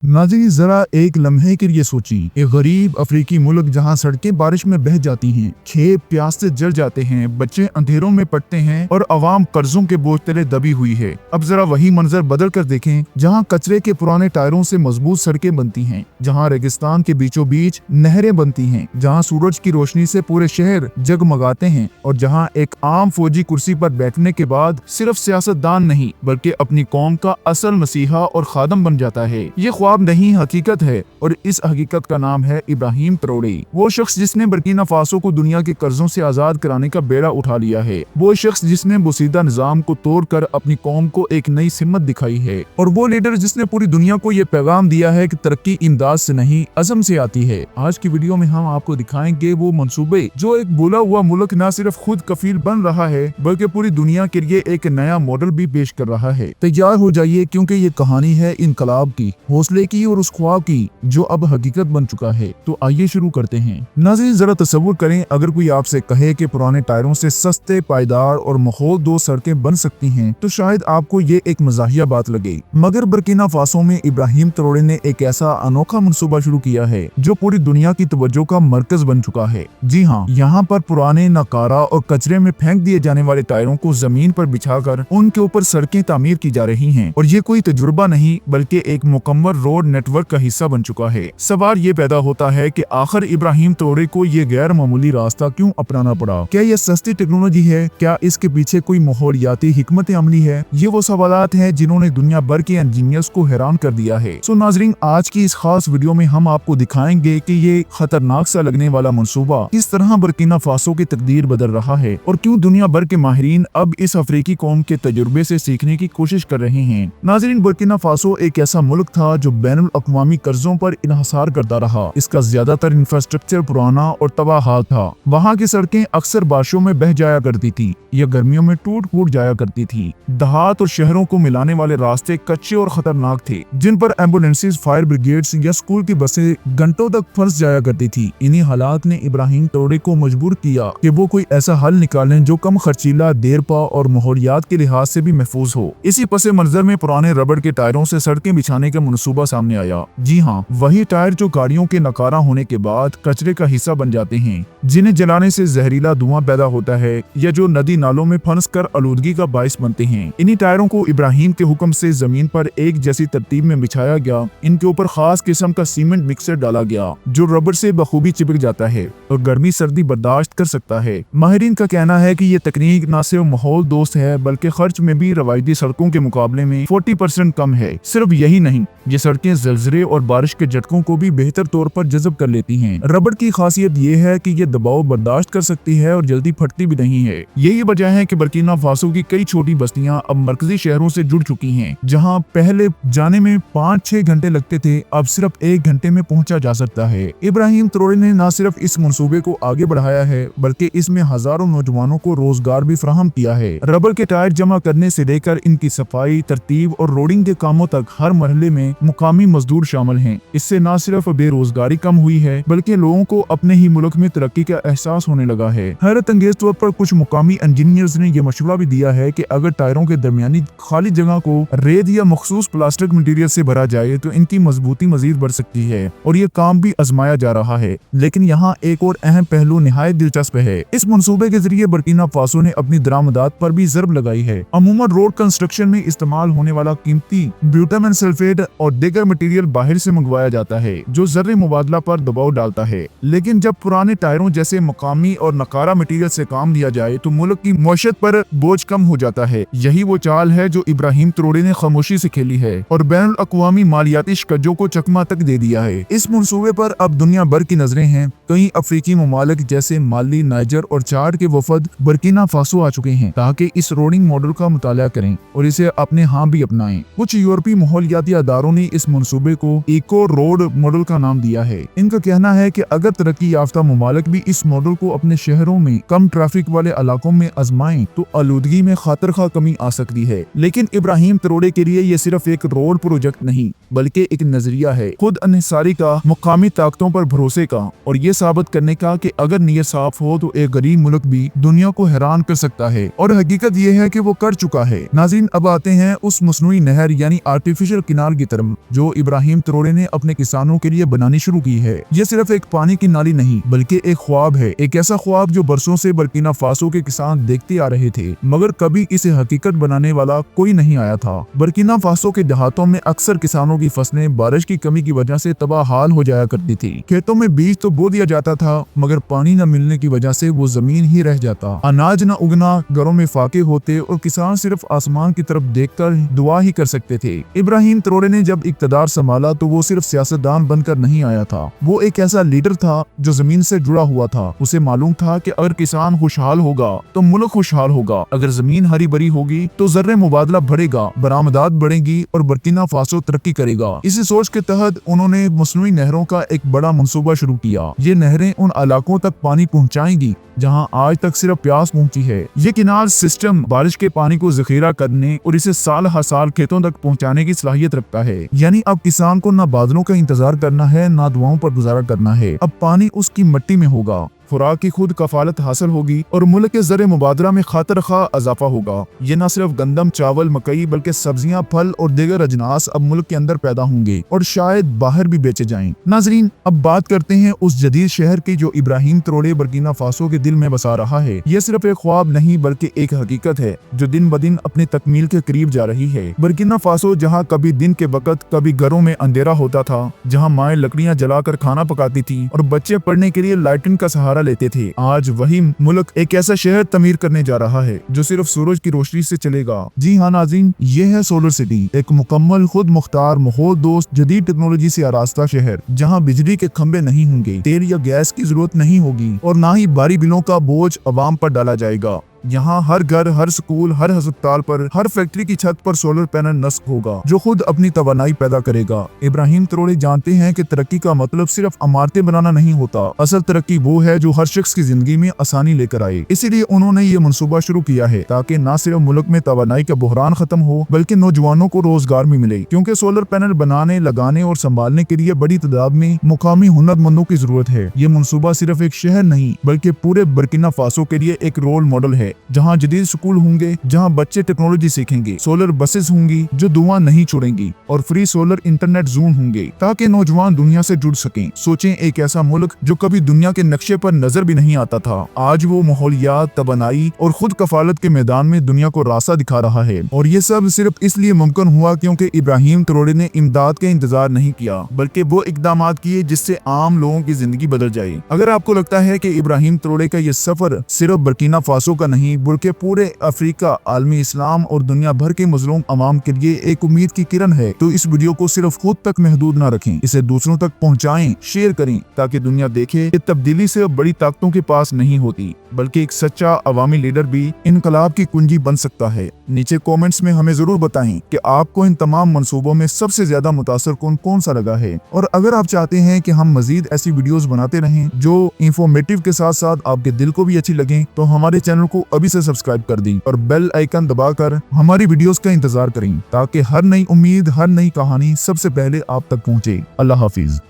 नाज़रीन जरा एक लम्हे के लिए सोची, एक गरीब अफ्रीकी मुल्क जहाँ सड़कें बारिश में बह जाती हैं, खेत प्यास से जल जाते हैं, बच्चे अंधेरों में पड़ते हैं और आवाम कर्जों के बोझ तले दबी हुई है। अब जरा वही मंजर बदल कर देखें, जहाँ कचरे के पुराने टायरों से मजबूत सड़कें बनती हैं, जहाँ रेगिस्तान के बीचों बीच नहरें बनती हैं, जहाँ सूरज की रोशनी से पूरे शहर जगमगाते हैं और जहाँ एक आम फौजी कुर्सी पर बैठने के बाद सिर्फ सियासतदान नहीं बल्कि अपनी कौम का असल मसीहा और खादम बन जाता है। ये ख्वाब नहीं, हकीकत है, और इस हकीकत का नाम है इब्राहिम ट्रोरे। वो शख्स जिसने बर्किना फासो को दुनिया के कर्जों से आजाद कराने का बेड़ा उठा लिया है, वो शख्स जिसने बोसीदा निजाम को तोड़कर अपनी कौम को एक नई सिमत दिखाई है, और वो लीडर जिसने पूरी दुनिया को ये पैगाम दिया है कि तरक्की इमदाद से नहीं अज़म से आती है। आज की वीडियो में हम आपको दिखाएंगे वो मंसूबे जो एक भूला हुआ मुल्क न सिर्फ खुद कफील बन रहा है बल्कि पूरी दुनिया के लिए एक नया मॉडल भी पेश कर रहा है। तैयार हो जाइए, क्योंकि ये कहानी है इनकलाब की, हौसले की और उस ख्वाब की जो अब हकीकत बन चुका है। तो आइए शुरू करते हैं। नाज़रीन जरा तसव्वुर करें, अगर कोई आपसे कहे कि पुराने टायरों से सस्ते, पायदार और माहौल दोस्त सड़कें बन सकती हैं, तो शायद आपको ये एक मजाहिया बात लगे, मगर बर्किना फासो में इब्राहिम ट्रोरे ने एक ऐसा अनोखा मंसूबा शुरू किया है जो पूरी दुनिया की तवज्जो का मरकज बन चुका है। जी हाँ, यहाँ पर पुराने, नकारा और कचरे में फेंक दिए जाने वाले टायरों को जमीन पर बिछाकर उनके ऊपर सड़कें तामीर की जा रही हैं, और ये कोई तजुर्बा नहीं बल्कि एक मुकम्मल रोड नेटवर्क का हिस्सा बन चुका है। सवाल ये पैदा होता है कि आखिर इब्राहिम ट्रोरे को ये गैर मामूली रास्ता क्यों अपनाना पड़ा? क्या ये सस्ती टेक्नोलॉजी है? क्या इसके पीछे कोई माहौलियाती हिकमत अमली है? ये वो सवालात हैं जिन्होंने दुनिया भर के इंजीनियर्स को हैरान कर दिया है। सो नाजरीन, आज की इस खास वीडियो में हम आपको दिखाएंगे कि ये खतरनाक सा लगने वाला मंसूबा किस तरह बर्किना फासो की तकदीर बदल रहा है, और क्यों दुनिया भर के माहिरीन अब इस अफ्रीकी कौम के तजुर्बे से सीखने की कोशिश कर रहे हैं। नाजरीन, बर्किना फासो एक ऐसा मुल्क था जो बैनुल अक़वामी कर्जों पर इन्हसार करता रहा। इसका ज्यादातर इंफ्रास्ट्रक्चर पुराना और तबाह था। वहाँ की सड़कें अक्सर बारिशों में बह जाया करती थी या गर्मियों में टूट फूट जाया करती थी। देहात और शहरों को मिलाने वाले रास्ते कच्चे और खतरनाक थे, जिन पर एम्बुलेंसेस, फायर ब्रिगेड्स या स्कूल की बसें घंटों तक फंस जाया करती थी। इन्हीं हालात ने इब्राहिम ट्रोरे को मजबूर किया कि वो कोई ऐसा हल निकालें जो कम खर्चीला, देरपा और माहौलियात के लिहाज से भी महफूज हो। इसी पसे मंजर में पुराने रबड़ के टायरों से सड़कें बिछाने का मनसूबा सामने आया। जी हाँ, वही टायर जो गाड़ियों के नकारा होने के बाद कचरे का हिस्सा बन जाते हैं, जिन्हें जलाने से जहरीला धुआं पैदा होता है या जो नदी नालों में फंस कर आलूदगी का बाइस बनते हैं। इन्हीं टायरों को इब्राहिम के हुक्म से जमीन पर एक जैसी तरतीब में बिछाया गया। इनके ऊपर खास किस्म का सीमेंट मिक्सर डाला गया जो रबड़ से बखूबी चिपक जाता है और गर्मी सर्दी बर्दाश्त कर सकता है। माहिरीन का कहना है कि ये तकनीक न सिर्फ माहौल दोस्त है बल्कि खर्च में भी रवायती सड़कों के मुकाबले में 40% कम है। सिर्फ यही नहीं, ये सड़कें ज़लज़ले और बारिश के झटकों को भी बेहतर तौर पर जज़ब कर लेती हैं। रबड़ की खासियत ये है कि ये दबाव बर्दाश्त कर सकती है और जल्दी फटती भी नहीं है। यही वजह है कि बर्किना फासो की कई छोटी बस्तियां अब मरकजी शहरों से जुड़ चुकी हैं। जहां पहले जाने में 5-6 घंटे लगते थे, अब सिर्फ 1 घंटे में पहुंचा जा सकता है। इब्राहिम ट्रोरे ने न सिर्फ इस मंसूबे को आगे बढ़ाया है बल्कि इसमें हजारों नौजवानों को रोजगार भी फराहम किया है। रबड़ के टायर जमा करने से लेकर इनकी सफाई, तरतीब और रोडिंग के कामों तक हर मरहले में मुकामी मजदूर शामिल हैं। इससे न सिर्फ बेरोजगारी कम हुई है बल्कि लोगों को अपने ही मुल्क में तरक्की का एहसास होने लगा है। हैरत अंगेज तौर पर कुछ मुकामी इंजीनियर्स ने यह मशवरा भी दिया है कि अगर टायरों के दरमियानी खाली जगह को रेत या मखसूस प्लास्टिक मटेरियल से भरा जाए तो इनकी मजबूती मजीद बढ़ सकती है, और ये काम भी आजमाया जा रहा है। लेकिन यहाँ एक और अहम पहलू निहायत दिलचस्प है। इस मंसूबे के जरिए बर्किना फासो ने अपनी दरामदात पर भी ज़रब लगाई है। अमूमन रोड कंस्ट्रक्शन में इस्तेमाल होने वाला कीमती ब्यूटामिन सल्फेट और दीगर मटेरियल बाहर से मंगवाया जाता है जो ज़र्रे मुबादला पर दबाव डालता है। लेकिन जब पुराने टायरों जैसे मकामी और नकारा मटेरियल से काम लिया जाए तो मुल्क की मईशत पर बोझ कम हो जाता है। यही वो चाल है जो इब्राहिम ट्रोरे ने खामोशी से खेली है और बैनुल अक़वामी मालियाती शिकंजों को चकमा तक दे दिया है। इस मंसूबे पर अब दुनिया भर की नजरें हैं। कई अफ्रीकी ममालिक जैसे माली, नाइजर और चाड के वफद बर्किना फासो आ चुके हैं ताकि इस रोडिंग मॉडल का मुताला करें और इसे अपने यहाँ भी अपनाएं। कुछ यूरोपीय माहौलियाती अदारों ने इस मंसूबे को इको रोड मॉडल का नाम दिया है। इनका कहना है कि अगर तरक्की याफ्ता ममालिक भी इस मॉडल को अपने शहरों में कम ट्रैफिक वाले इलाकों में आजमाएं तो आलूदगी में खातिर कमी आ सकती है। लेकिन इब्राहिम ट्रोरे के लिए ये सिर्फ एक रोड प्रोजेक्ट नहीं बल्कि एक नजरिया है, खुद अनसारी का, मुकामी ताकतों पर भरोसे का, और ये साबित करने का कि अगर नीयत साफ हो तो एक गरीब मुल्क भी दुनिया को हैरान कर सकता है। और हकीकत ये है कि वो कर चुका है। नाज़रीन, अब आते हैं उस मसनूई नहर यानी आर्टिफिशियल किनार की तरफ। जो इब्राहिम ट्रोरे ने अपने किसानों के लिए बनानी शुरू की है। ये सिर्फ एक पानी की नाली नहीं बल्कि एक ख्वाब है, एक ऐसा ख्वाब जो बरसों से बर्किना फासो के किसान देखते आ रहे थे, मगर कभी इसे हकीकत बनाने वाला कोई नहीं आया था। बर्किना फासो के देहातों में अक्सर किसानों की फसलें बारिश की कमी की वजह से तबाह हाल हो जाया करती थी। खेतों में बीज तो बो दिया जाता था मगर पानी न मिलने की वजह से वो जमीन ही रह जाता, अनाज न उगना, घरों में फाके होते और किसान सिर्फ आसमान की तरफ देखकर दुआ ही कर सकते थे। इब्राहिम ट्रोरे ने जब इक्तदार संभाला तो वो सिर्फ सियासतदान बनकर नहीं आया था, वो एक ऐसा लीडर था जो जमीन से जुड़ा हुआ था। उसे मालूम था कि अगर किसान खुशहाल होगा तो मुल्क खुशहाल होगा, अगर जमीन हरी भरी होगी तो ज़र्रे मुबादला बढ़ेगा, बरामदात बढ़ेगी और बर्किना फासो तरक्की करेगा। इसी सोच के तहत उन्होंने मसनूई नहरों का एक बड़ा मंसूबा शुरू किया। ये नहरें उन इलाकों तक पानी पहुंचाएंगी जहां आज तक सिर्फ प्यास पहुंची है। ये किनाल सिस्टम बारिश के पानी को जखीरा करने और इसे साल हर साल खेतों तक पहुंचाने की सलाहियत रखता है। यानी अब किसान को न बादलों का इंतजार करना है, न दुआओं पर गुजारा करना है। अब पानी उसकी मिट्टी में होगा, खुराक की खुद कफालत हासिल होगी और मुल्क के ज़र मुबादला में खातिर खा इजाफा होगा। ये न सिर्फ गंदम, चावल, मकई बल्कि सब्जियां, फल और दीगर अजनास अब मुल्क के अंदर पैदा होंगे और शायद बाहर भी बेचे जाएं। नाजरीन, अब बात करते हैं उस जदीद शहर की जो इब्राहिम ट्रोरे बर्किना फासो के दिल में बसा रहा है। ये सिर्फ एक ख्वाब नहीं बल्कि एक हकीकत है जो दिन ब दिन अपनी तकमील के करीब जा रही है। बर्किना फासो जहाँ कभी दिन के वक्त कभी घरों में अंधेरा होता था, जहाँ माएँ लकड़ियाँ जलाकर खाना पकाती थी और बच्चे पढ़ने के लिए लाइटिन का सहारा लेते थे, आज वही मुल्क एक ऐसा शहर तमीर करने जा रहा है जो सिर्फ सूरज की रोशनी से चलेगा। जी हाँ नाज़रीन, ये है सोलर सिटी, एक मुकम्मल खुद मुख्तार माहौल दोस्त जदीद टेक्नोलॉजी से आरास्ता शहर जहाँ बिजली के खंबे नहीं होंगे, तेल या गैस की जरूरत नहीं होगी और ना ही भारी बिलों का बोझ अवाम पर डाला जाएगा। यहाँ हर घर, हर स्कूल, हर अस्पताल पर, हर फैक्ट्री की छत पर सोलर पैनल नस्ब होगा जो खुद अपनी तवानाई पैदा करेगा। इब्राहिम ट्रोरे जानते हैं कि तरक्की का मतलब सिर्फ इमारतें बनाना नहीं होता, असल तरक्की वो है जो हर शख्स की जिंदगी में आसानी लेकर आए। इसीलिए उन्होंने ये मंसूबा शुरू किया है ताकि न सिर्फ मुल्क में तवानाई का बहरान खत्म हो बल्कि नौजवानों को रोजगार भी मिले, क्योंकि सोलर पैनल बनाने, लगाने और संभालने के लिए बड़ी तादाद में मुकामी हुनरमंदों की जरूरत है। ये मंसूबा सिर्फ एक शहर नहीं बल्कि पूरे बर्किना फासो के लिए एक रोल मॉडल है, जहां जदीद स्कूल होंगे, जहां बच्चे टेक्नोलॉजी सीखेंगे, सोलर बसेस होंगी जो धुआं नहीं छोड़ेंगी और फ्री सोलर इंटरनेट जोन होंगे ताकि नौजवान दुनिया से जुड़ सकें। सोचें, एक ऐसा मुल्क जो कभी दुनिया के नक्शे पर नजर भी नहीं आता था, आज वो माहौलियात, तवानाई और खुद कफालत के मैदान में दुनिया को रास्ता दिखा रहा है। और ये सब सिर्फ इसलिए मुमकिन हुआ क्योंकि इब्राहिम ट्रोरे ने इमदाद का इंतजार नहीं किया बल्कि वो इकदामात किए जिससे आम लोगों की जिंदगी बदल जाए। अगर आपको लगता है कि इब्राहिम ट्रोरे का ये सफर सिर्फ बर्किना फासो का नहीं बल्कि पूरे अफ्रीका, आलमी इस्लाम और दुनिया भर के मजलूम अवाम के लिए एक उम्मीद की किरण है, तो इस वीडियो को सिर्फ खुद तक महदूद न रखें, इसे दूसरों तक पहुंचाएं, शेयर करें ताकि दुनिया देखे कि तब्दीली से बड़ी ताकतों के पास नहीं होती बल्कि एक सच्चा अवामी लीडर भी इनकलाब की कुंजी बन सकता है। नीचे कमेंट्स में हमें जरूर बताएं कि आपको इन तमाम मंसूबों में सबसे ज्यादा मुतासर कौन सा लगा है। और अगर आप चाहते हैं कि हम मजीद ऐसी वीडियोस बनाते रहें जो इंफॉर्मेटिव के साथ साथ आपके दिल को भी अच्छी लगे, तो हमारे चैनल को अभी से सब्सक्राइब कर दें और बेल आइकन दबाकर हमारी वीडियोस का इंतजार करें ताकि हर नई उम्मीद, हर नई कहानी सबसे पहले आप तक पहुंचे। अल्लाह हाफिज।